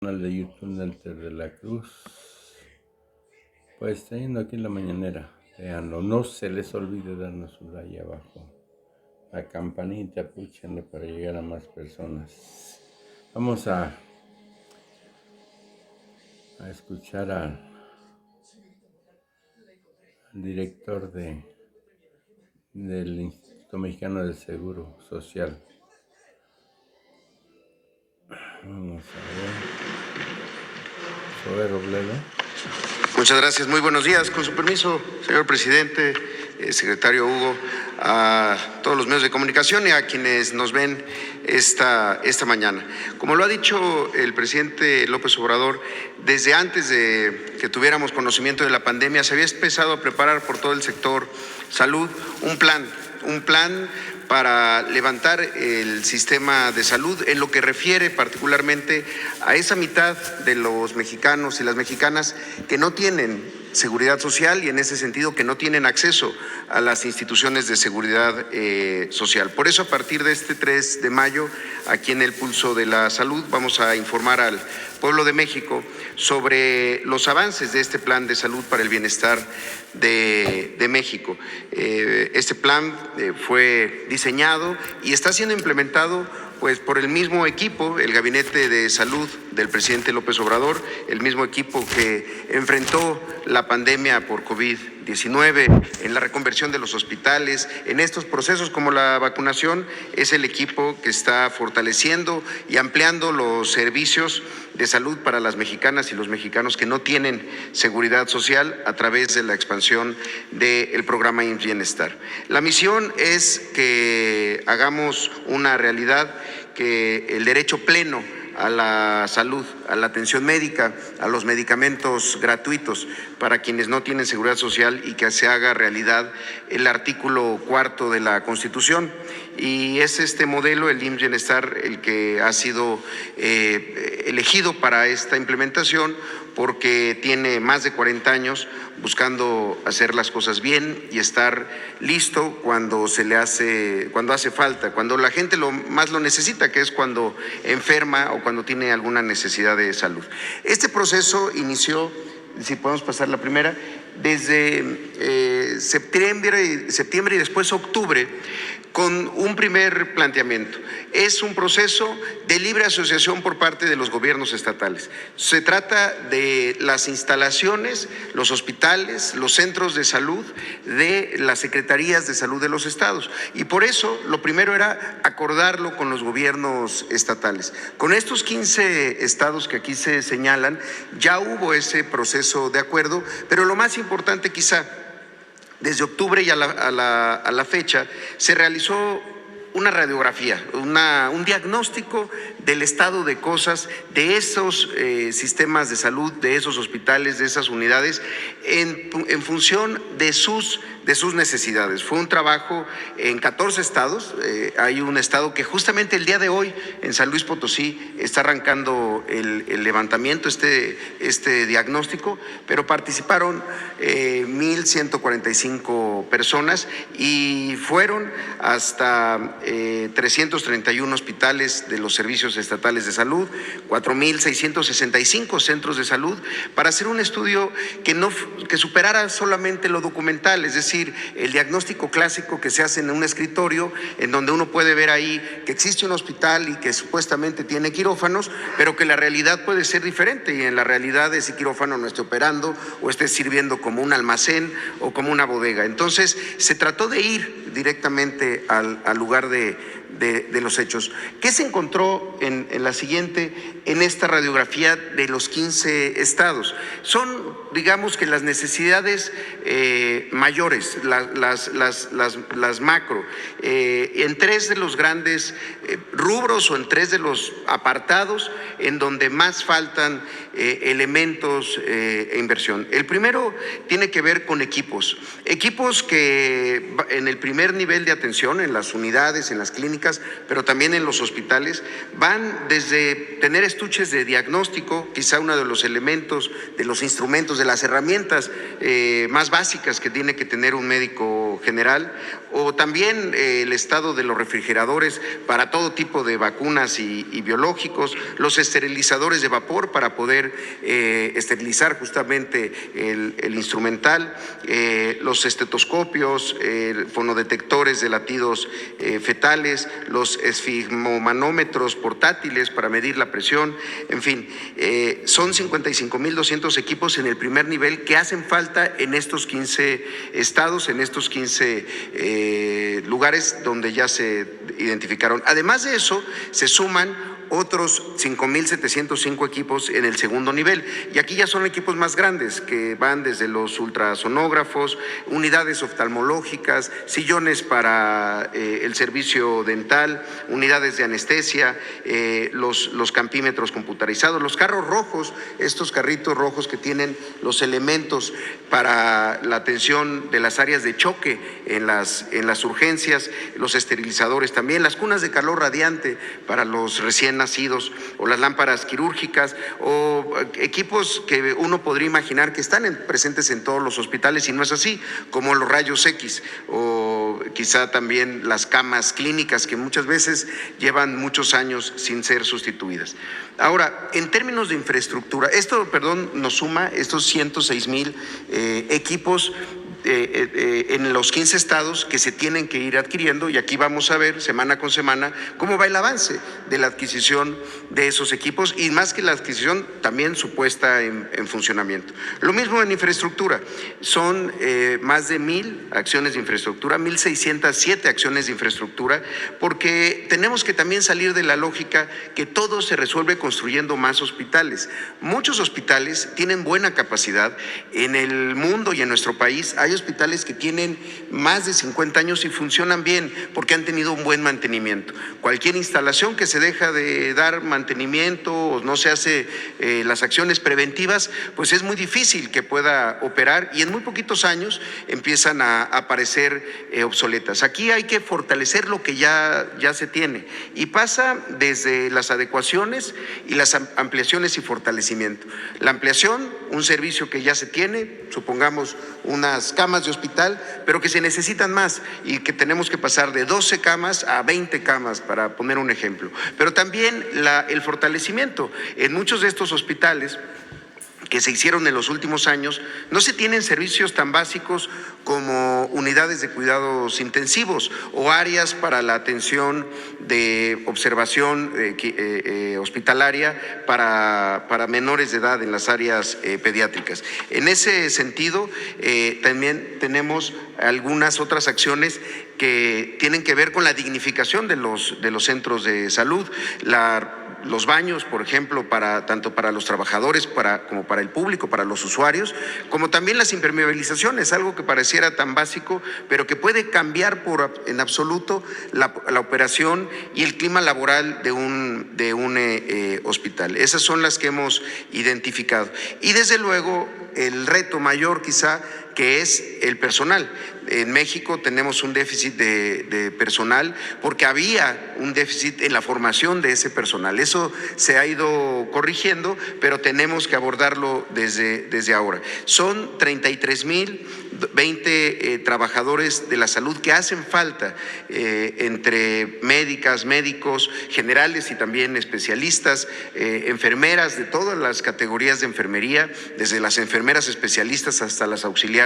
Canal de YouTube del Ter de la Cruz. Pues teniendo aquí la mañanera, veanlo, no se les olvide darnos un like abajo, la campanita, púchenle para llegar a más personas. Vamos a escuchar al director del Instituto Mexicano del Seguro Social. Vamos a ver. Zoe Robledo. Muchas gracias, muy buenos días. Con su permiso, señor presidente, secretario Hugo, a todos los medios de comunicación y a quienes nos ven esta mañana. Como lo ha dicho el presidente López Obrador, desde antes de que tuviéramos conocimiento de la pandemia, se había empezado a preparar por todo el sector salud un plan para levantar el sistema de salud en lo que refiere particularmente a esa mitad de los mexicanos y las mexicanas que no tienen seguridad social y en ese sentido que no tienen acceso a las instituciones de seguridad social. Por eso, a partir de este 3 de mayo, aquí en el Pulso de la Salud, vamos a informar al pueblo de México sobre los avances de este plan de salud para el bienestar de México. Este plan fue diseñado y está siendo implementado pues por el mismo equipo, el Gabinete de Salud del presidente López Obrador, el mismo equipo que enfrentó la pandemia por COVID-19, en la reconversión de los hospitales, en estos procesos como la vacunación, es el equipo que está fortaleciendo y ampliando los servicios de salud para las mexicanas y los mexicanos que no tienen seguridad social a través de la expansión del programa IMSS Bienestar. La misión es que hagamos una realidad que el derecho pleno a la salud, a la atención médica, a los medicamentos gratuitos para quienes no tienen seguridad social y que se haga realidad el artículo 4 de la Constitución. Y es este modelo, el IMSS Bienestar, el que ha sido elegido para esta implementación porque tiene más de 40 años buscando hacer las cosas bien y estar listo cuando hace falta, cuando la gente más lo necesita, que es cuando enferma o cuando tiene alguna necesidad de salud. Este proceso inició, si podemos pasar la primera, desde septiembre y después octubre, con un primer planteamiento. Es un proceso de libre asociación por parte de los gobiernos estatales. Se trata de las instalaciones, los hospitales, los centros de salud de las secretarías de salud de los estados. Y por eso lo primero era acordarlo con los gobiernos estatales. Con estos 15 estados que aquí se señalan, ya hubo ese proceso de acuerdo, pero lo más importante quizá, desde octubre y a la fecha, se realizó una radiografía, un diagnóstico del estado de cosas de esos sistemas de salud, de esos hospitales, de esas unidades, en función de sus necesidades. Fue un trabajo en 14 estados. Hay un estado que justamente el día de hoy, en San Luis Potosí, está arrancando el levantamiento, este diagnóstico, pero participaron 1,145 personas y fueron hasta 331 hospitales de los servicios estatales de salud, 4,665 centros de salud, para hacer un estudio que superara solamente lo documental, es decir, el diagnóstico clásico que se hace en un escritorio, en donde uno puede ver ahí que existe un hospital y que supuestamente tiene quirófanos, pero que la realidad puede ser diferente, y en la realidad ese quirófano no esté operando o esté sirviendo como un almacén o como una bodega. Entonces, se trató de ir directamente al lugar de los hechos. ¿Qué se encontró en la siguiente, en esta radiografía de los 15 estados? Son, digamos que las necesidades mayores, las macro, en tres de los grandes rubros o en tres de los apartados en donde más faltan elementos e inversión. El primero tiene que ver con equipos que en el primer nivel de atención, en las unidades, en las clínicas, pero también en los hospitales, van desde tener estuches de diagnóstico, quizá uno de los elementos, de los instrumentos, de las herramientas más básicas que tiene que tener un médico general, o también el estado de los refrigeradores para todo tipo de vacunas y biológicos, los esterilizadores de vapor para poder esterilizar justamente el instrumental, los estetoscopios, fonodetectores de latidos fetales, los esfigmomanómetros portátiles para medir la presión, en fin, son 55,200 equipos en el primer nivel que hacen falta en estos 15 estados, en estos 15 lugares donde ya se identificaron. Además de eso, se suman otros 5,705 equipos en el segundo nivel. Y aquí ya son equipos más grandes, que van desde los ultrasonógrafos, unidades oftalmológicas, sillones para el servicio dental, unidades de anestesia, los campímetros computarizados, los carros rojos, estos carritos rojos que tienen los elementos para la atención de las áreas de choque en las urgencias, los esterilizadores también, las cunas de calor radiante para los recién nacidos, o las lámparas quirúrgicas, o equipos que uno podría imaginar que están presentes en todos los hospitales y no es así, como los rayos X, o quizá también las camas clínicas que muchas veces llevan muchos años sin ser sustituidas. Ahora, en términos de infraestructura, nos suma estos 106,000 equipos en los 15 estados que se tienen que ir adquiriendo, y aquí vamos a ver semana con semana cómo va el avance de la adquisición de esos equipos, y más que la adquisición, también su puesta en funcionamiento. Lo mismo en infraestructura, son más de 1,000 acciones de infraestructura, 1,607 acciones de infraestructura, porque tenemos que también salir de la lógica que todo se resuelve construyendo más hospitales. Muchos hospitales tienen buena capacidad. En el mundo y en nuestro país hay hospitales que tienen más de 50 años y funcionan bien porque han tenido un buen mantenimiento. Cualquier instalación que se deja de dar mantenimiento o no se hace las acciones preventivas, pues es muy difícil que pueda operar, y en muy poquitos años empiezan a aparecer obsoletas. Aquí hay que fortalecer lo que ya se tiene, y pasa desde las adecuaciones y las ampliaciones y fortalecimiento. La ampliación, un servicio que ya se tiene, supongamos unas camas de hospital, pero que se necesitan más y que tenemos que pasar de 12 camas a 20 camas, para poner un ejemplo. Pero también el fortalecimiento. En muchos de estos hospitales que se hicieron en los últimos años, no se tienen servicios tan básicos como unidades de cuidados intensivos o áreas para la atención de observación hospitalaria para menores de edad en las áreas pediátricas. En ese sentido, también tenemos algunas otras acciones que tienen que ver con la dignificación de los centros de salud, los baños, por ejemplo, tanto para los trabajadores como para el público, para los usuarios, como también las impermeabilizaciones, algo que pareciera tan básico, pero que puede cambiar en absoluto la operación y el clima laboral de un hospital. Esas son las que hemos identificado. Y desde luego, el reto mayor quizá, que es el personal. En México tenemos un déficit de personal porque había un déficit en la formación de ese personal. Eso se ha ido corrigiendo, pero tenemos que abordarlo desde ahora. Son 33,020 trabajadores de la salud que hacen falta, entre médicas, médicos generales y también especialistas, enfermeras de todas las categorías de enfermería, desde las enfermeras especialistas hasta las auxiliares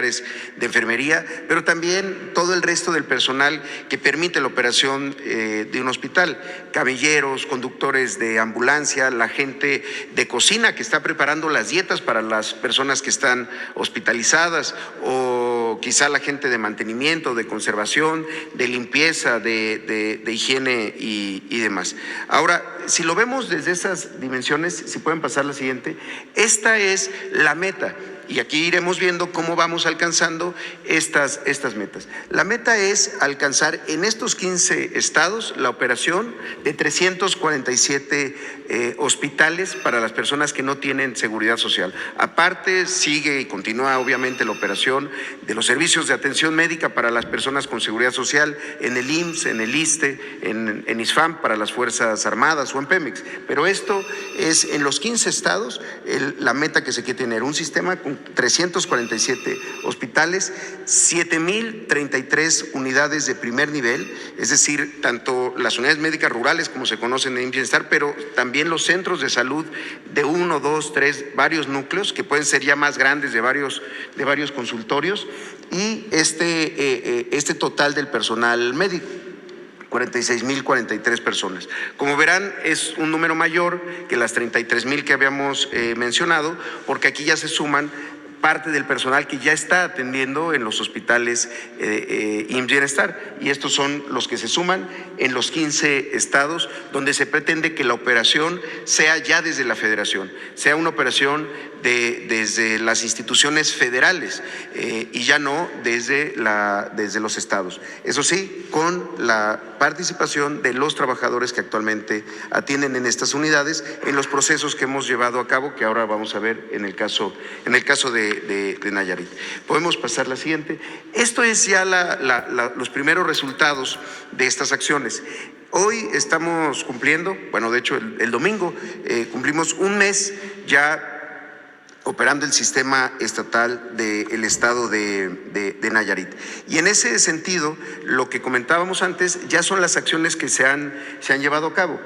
de enfermería, pero también todo el resto del personal que permite la operación de un hospital, camilleros, conductores de ambulancia, la gente de cocina que está preparando las dietas para las personas que están hospitalizadas, o quizá la gente de mantenimiento, de conservación, de limpieza, de higiene y demás. Ahora, si lo vemos desde esas dimensiones, si pueden pasar la siguiente, esta es la meta. Y aquí iremos viendo cómo vamos alcanzando estas metas. La meta es alcanzar en estos 15 estados la operación de 347 hospitales para las personas que no tienen seguridad social. Aparte, sigue y continúa obviamente la operación de los servicios de atención médica para las personas con seguridad social en el IMSS, en el ISSSTE, en ISFAM para las Fuerzas Armadas o en Pemex. Pero esto es en los 15 estados la meta que se quiere tener, un sistema con 347 hospitales, 7,033 unidades de primer nivel, es decir, tanto las unidades médicas rurales como se conocen en Bienestar, pero también los centros de salud de 1, 2, 3, varios núcleos que pueden ser ya más grandes de varios consultorios y este total del personal médico. 46,043 personas. Como verán, es un número mayor que las 33,000 que habíamos mencionado, porque aquí ya se suman parte del personal que ya está atendiendo en los hospitales IMSS Bienestar. Y estos son los que se suman en los 15 estados donde se pretende que la operación sea ya desde la federación, sea una operación desde las instituciones federales y ya no desde los estados. Eso sí, con la participación de los trabajadores que actualmente atienden en estas unidades en los procesos que hemos llevado a cabo, que ahora vamos a ver en el caso de Nayarit. Podemos pasar la siguiente. Esto es ya los primeros resultados de estas acciones. Hoy estamos cumpliendo, bueno, de hecho el domingo cumplimos un mes ya operando el sistema estatal del estado de Nayarit. Y en ese sentido, lo que comentábamos antes, ya son las acciones que se han llevado a cabo.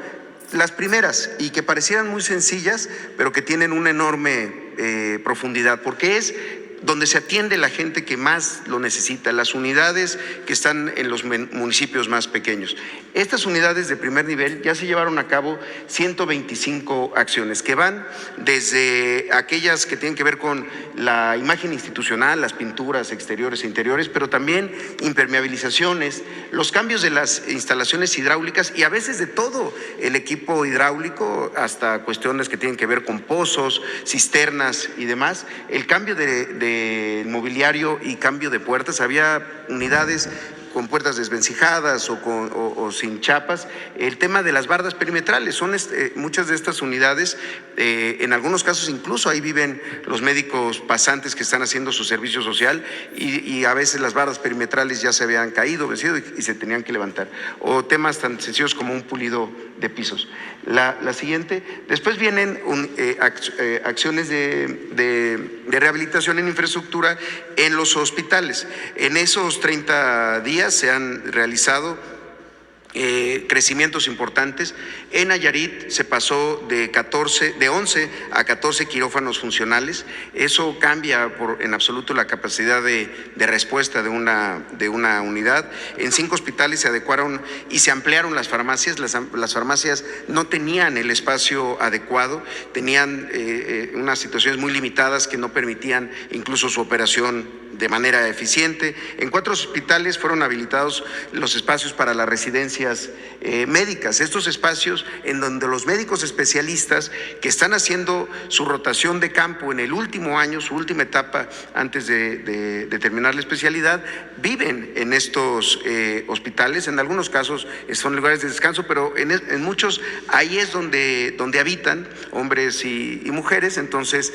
Las primeras, y que parecieran muy sencillas, pero que tienen una enorme profundidad, porque es donde se atiende la gente que más lo necesita, las unidades que están en los municipios más pequeños. Estas unidades de primer nivel ya se llevaron a cabo 125 acciones que van desde aquellas que tienen que ver con la imagen institucional, las pinturas exteriores e interiores, pero también impermeabilizaciones, los cambios de las instalaciones hidráulicas y a veces de todo el equipo hidráulico, hasta cuestiones que tienen que ver con pozos, cisternas y demás, el cambio de mobiliario y cambio de puertas. Había unidades con puertas desvencijadas o sin chapas. El tema de las bardas perimetrales, son muchas de estas unidades, en algunos casos incluso ahí viven los médicos pasantes que están haciendo su servicio social y a veces las bardas perimetrales ya se habían caído, vencido y se tenían que levantar. O temas tan sencillos como un pulido de pisos. La siguiente, después vienen acciones de rehabilitación en infraestructura en los hospitales. En esos 30 días se han realizado crecimientos importantes. En Nayarit se pasó de 11 a 14 quirófanos funcionales. Eso cambia en absoluto la capacidad de respuesta de una unidad. En 5 hospitales se adecuaron y se ampliaron las farmacias. Las farmacias no tenían el espacio adecuado, tenían unas situaciones muy limitadas que no permitían incluso su operación de manera eficiente. En 4 hospitales fueron habilitados los espacios para las residencias médicas, estos espacios en donde los médicos especialistas que están haciendo su rotación de campo en el último año, su última etapa antes de terminar la especialidad, viven en estos hospitales. En algunos casos son lugares de descanso, pero en muchos ahí es donde habitan hombres y mujeres. Entonces,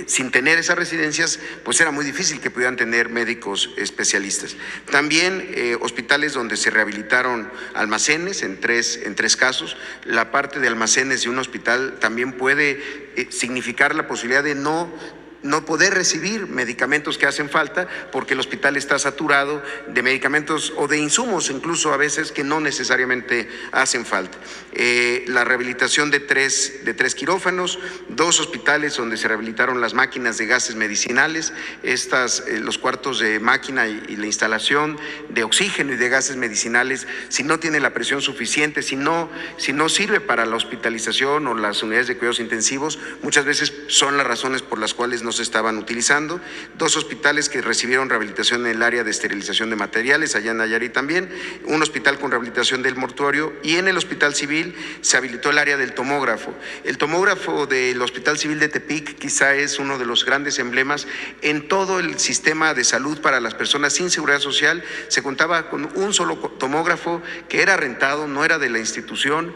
sin tener esas residencias, pues era muy difícil que pudieran tener médicos especialistas. También hospitales donde se rehabilitaron almacenes en tres casos. La parte de almacenes de un hospital también puede significar la posibilidad de no poder recibir medicamentos que hacen falta porque el hospital está saturado de medicamentos o de insumos incluso a veces que no necesariamente hacen falta. La rehabilitación de tres quirófanos, 2 hospitales donde se rehabilitaron las máquinas de gases medicinales, los cuartos de máquina y la instalación de oxígeno y de gases medicinales, si no tiene la presión suficiente, si no sirve para la hospitalización o las unidades de cuidados intensivos, muchas veces son las razones por las cuales no se estaban utilizando, 2 hospitales que recibieron rehabilitación en el área de esterilización de materiales, allá en Nayarit también, un hospital con rehabilitación del mortuorio, y en el Hospital Civil se habilitó el área del tomógrafo. El tomógrafo del Hospital Civil de Tepic quizá es uno de los grandes emblemas en todo el sistema de salud para las personas sin seguridad social. Se contaba con un solo tomógrafo que era rentado, no era de la institución,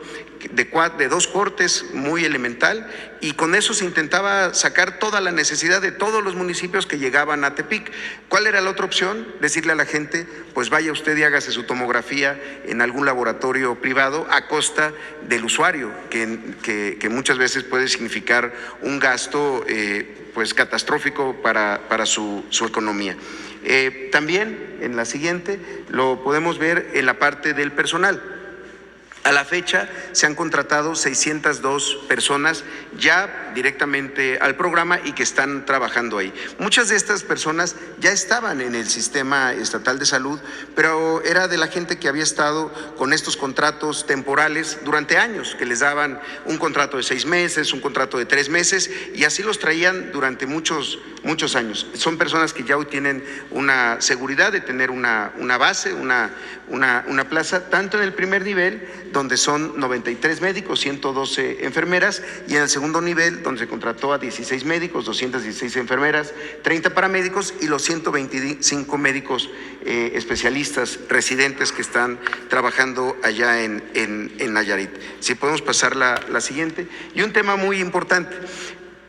de 2 cortes, muy elemental, y con eso se intentaba sacar toda la necesidad de todos los municipios que llegaban a Tepic. ¿Cuál era la otra opción? Decirle a la gente, pues vaya usted y hágase su tomografía en algún laboratorio privado a costa del usuario, que muchas veces puede significar un gasto pues catastrófico para su economía. También en la siguiente lo podemos ver en la parte del personal. A la fecha se han contratado 602 personas ya directamente al programa y que están trabajando ahí. Muchas de estas personas ya estaban en el sistema estatal de salud, pero era de la gente que había estado con estos contratos temporales durante años, que les daban un contrato de 6 meses, un contrato de 3 meses, y así los traían durante muchos años. Son personas que ya hoy tienen una seguridad de tener una base, una plaza, tanto en el primer nivel, donde son 93 médicos, 112 enfermeras, y en el segundo nivel, donde se contrató a 16 médicos, 216 enfermeras, 30 paramédicos y los 125 médicos especialistas residentes que están trabajando allá en Nayarit. Si podemos pasar la siguiente. Y un tema muy importante.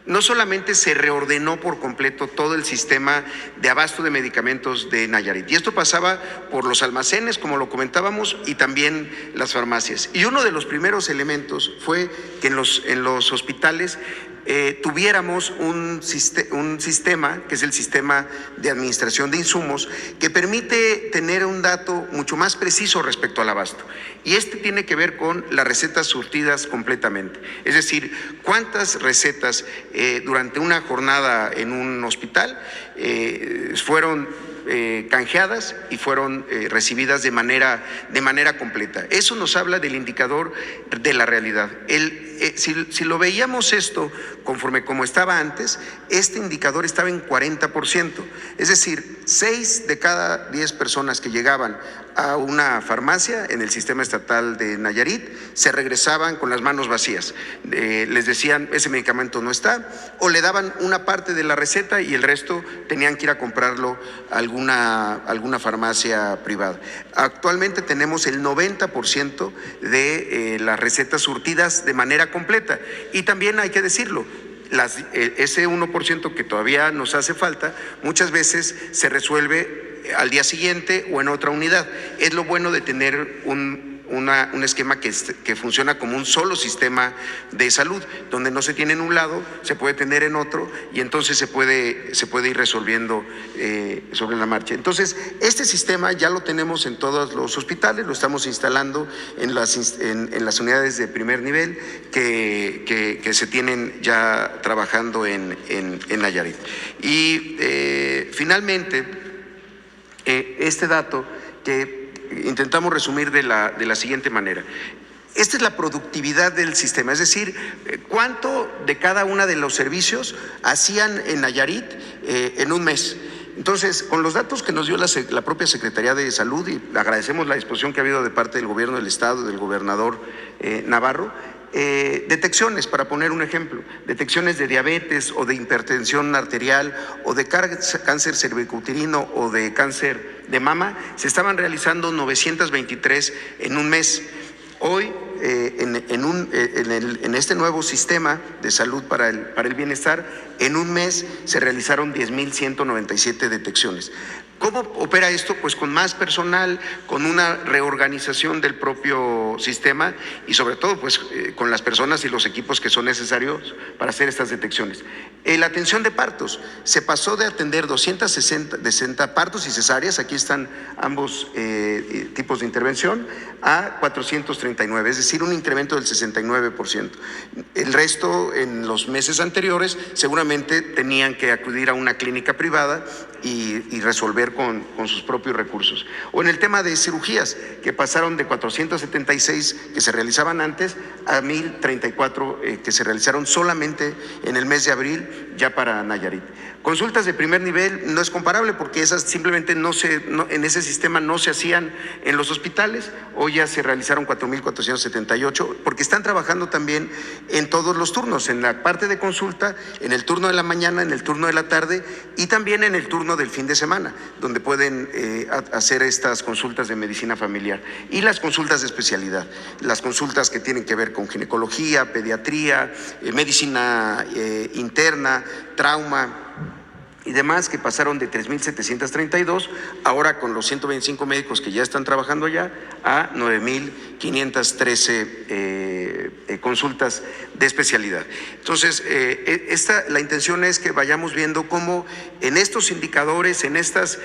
No solamente se reordenó por completo todo el sistema de abasto de medicamentos de Nayarit, y esto pasaba por los almacenes, como lo comentábamos, y también las farmacias. Y uno de los primeros elementos fue que en los hospitales tuviéramos un sistema, que es el sistema de administración de insumos, que permite tener un dato mucho más preciso respecto al abasto. Y este tiene que ver con las recetas surtidas completamente. Es decir, cuántas recetas durante una jornada en un hospital fueron canjeadas y fueron recibidas de manera completa. Eso nos habla del indicador de la realidad. Si lo veíamos esto conforme como estaba antes, este indicador estaba en 40%. Es decir, 6 de cada 10 personas que llegaban a una farmacia en el sistema estatal de Nayarit se regresaban con las manos vacías. Les decían, ese medicamento no está, o le daban una parte de la receta y el resto tenían que ir a comprarlo a alguna farmacia privada. Actualmente tenemos el 90% de las recetas surtidas de manera completa, y también hay que decirlo, ese 1% que todavía nos hace falta, muchas veces se resuelve al día siguiente o en otra unidad. Es lo bueno de tener un esquema que funciona como un solo sistema de salud, donde no se tiene en un lado, se puede tener en otro, y entonces se puede ir resolviendo sobre la marcha. Entonces, este sistema ya lo tenemos en todos los hospitales, lo estamos instalando en las unidades de primer nivel que se tienen ya trabajando en Nayarit. Y finalmente, este dato que intentamos resumir de la siguiente manera. Esta es la productividad del sistema, es decir, cuánto de cada uno de los servicios hacían en Nayarit en un mes. Entonces, con los datos que nos dio la propia Secretaría de Salud, y agradecemos la disposición que ha habido de parte del gobierno del Estado, del gobernador Navarro, detecciones, para poner un ejemplo, detecciones de diabetes o de hipertensión arterial o de cáncer cervicouterino o de cáncer de mama, se estaban realizando 923 en un mes. Hoy, en este nuevo sistema de salud para el bienestar, en un mes se realizaron 10,197 detecciones. ¿Cómo opera esto? Pues con más personal, con una reorganización del propio sistema y sobre todo pues con las personas y los equipos que son necesarios para hacer estas detecciones. La atención de partos se pasó de atender 260 partos y cesáreas, aquí están ambos tipos de intervención, a 439, es decir, un incremento del 69%. El resto, en los meses anteriores, seguramente tenían que acudir a una clínica privada y resolver con sus propios recursos. O en el tema de cirugías, que pasaron de 476 que se realizaban antes a 1,034 que se realizaron solamente en el mes de abril ya para Nayarit. Consultas de primer nivel no es comparable porque esas simplemente en ese sistema no se hacían en los hospitales. Hoy ya se realizaron 4,478 porque están trabajando también en todos los turnos, en la parte de consulta, en el turno de la mañana, en el turno de la tarde y también en el turno del fin de semana, donde pueden hacer estas consultas de medicina familiar y las consultas de especialidad, las consultas que tienen que ver con ginecología, pediatría, medicina interna, trauma y demás, que pasaron de 3,732, ahora con los 125 médicos que ya están trabajando allá, a 9,513 consultas de especialidad. Entonces, la intención es que vayamos viendo cómo en estos indicadores, en estos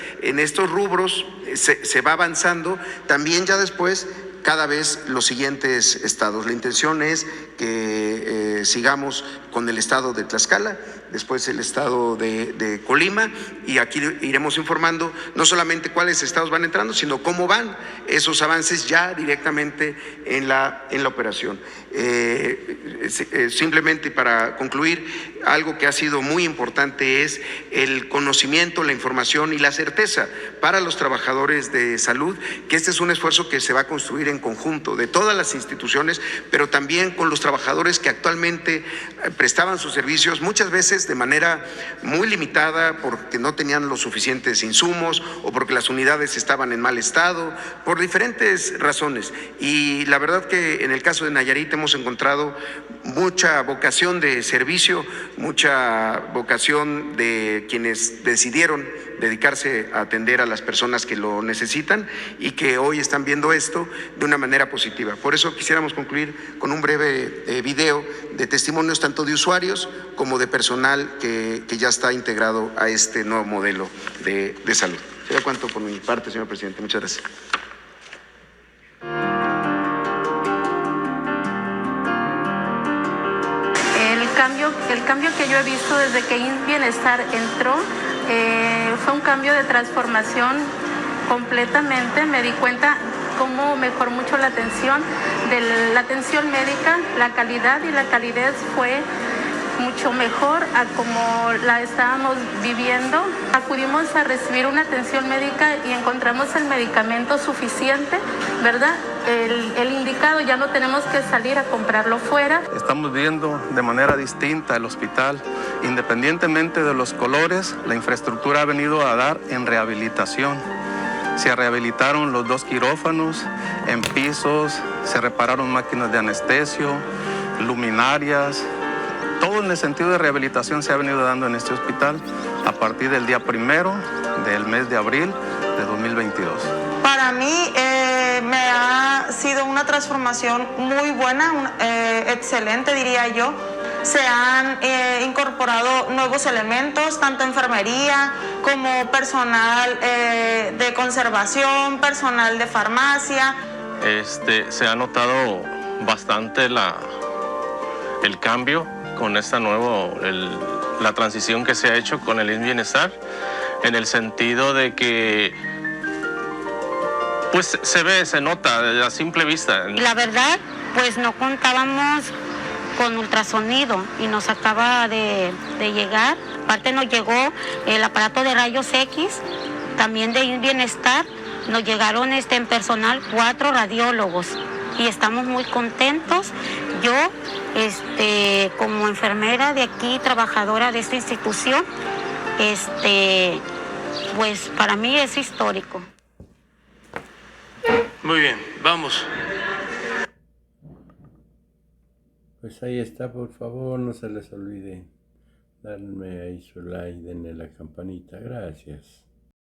rubros, se va avanzando. También ya después cada vez los siguientes estados. La intención es que sigamos con el estado de Tlaxcala, después el estado de Colima, y aquí iremos informando no solamente cuáles estados van entrando, sino cómo van esos avances ya directamente en la operación. Simplemente para concluir, algo que ha sido muy importante es el conocimiento, la información y la certeza para los trabajadores de salud, que este es un esfuerzo que se va a construir en conjunto de todas las instituciones, pero también con los trabajadores que actualmente prestaban sus servicios, muchas veces de manera muy limitada porque no tenían los suficientes insumos o porque las unidades estaban en mal estado, por diferentes razones. Y la verdad que en el caso de Nayarit hemos encontrado mucha vocación de servicio, mucha vocación de quienes decidieron dedicarse a atender a las personas que lo necesitan y que hoy están viendo esto de una manera positiva. Por eso quisiéramos concluir con un breve video de testimonios tanto de usuarios como de personal que ya está integrado a este nuevo modelo de salud. Sería cuanto por mi parte, señor presidente. Muchas gracias. El cambio que yo he visto desde que Bienestar entró fue un cambio de transformación completamente. Me di cuenta cómo mejoró mucho la atención médica, la calidad y la calidez fue mucho mejor a como la estábamos viviendo. Acudimos a recibir una atención médica y encontramos el medicamento suficiente, ¿verdad? El indicado, ya no tenemos que salir a comprarlo fuera. Estamos viendo de manera distinta el hospital, independientemente de los colores, la infraestructura ha venido a dar en rehabilitación. Se rehabilitaron los 2 quirófanos en pisos, se repararon máquinas de anestesio, luminarias. Todo en el sentido de rehabilitación se ha venido dando en este hospital a partir del día 1 del mes de abril de 2022. Para mí me ha sido una transformación muy buena, excelente diría yo. Se han incorporado nuevos elementos, tanto enfermería como personal de conservación, personal de farmacia. Se ha notado bastante el cambio con la transición que se ha hecho con el Bienestar, en el sentido de que pues se nota a simple vista. La verdad, pues no contábamos con ultrasonido y nos acaba de llegar. Aparte nos llegó el aparato de rayos X, también de Bienestar. Nos llegaron en personal 4 radiólogos y estamos muy contentos. Yo, como enfermera de aquí, trabajadora de esta institución, pues para mí es histórico. Muy bien, vamos. Pues ahí está, por favor, no se les olvide darme ahí su like, denle la campanita, gracias.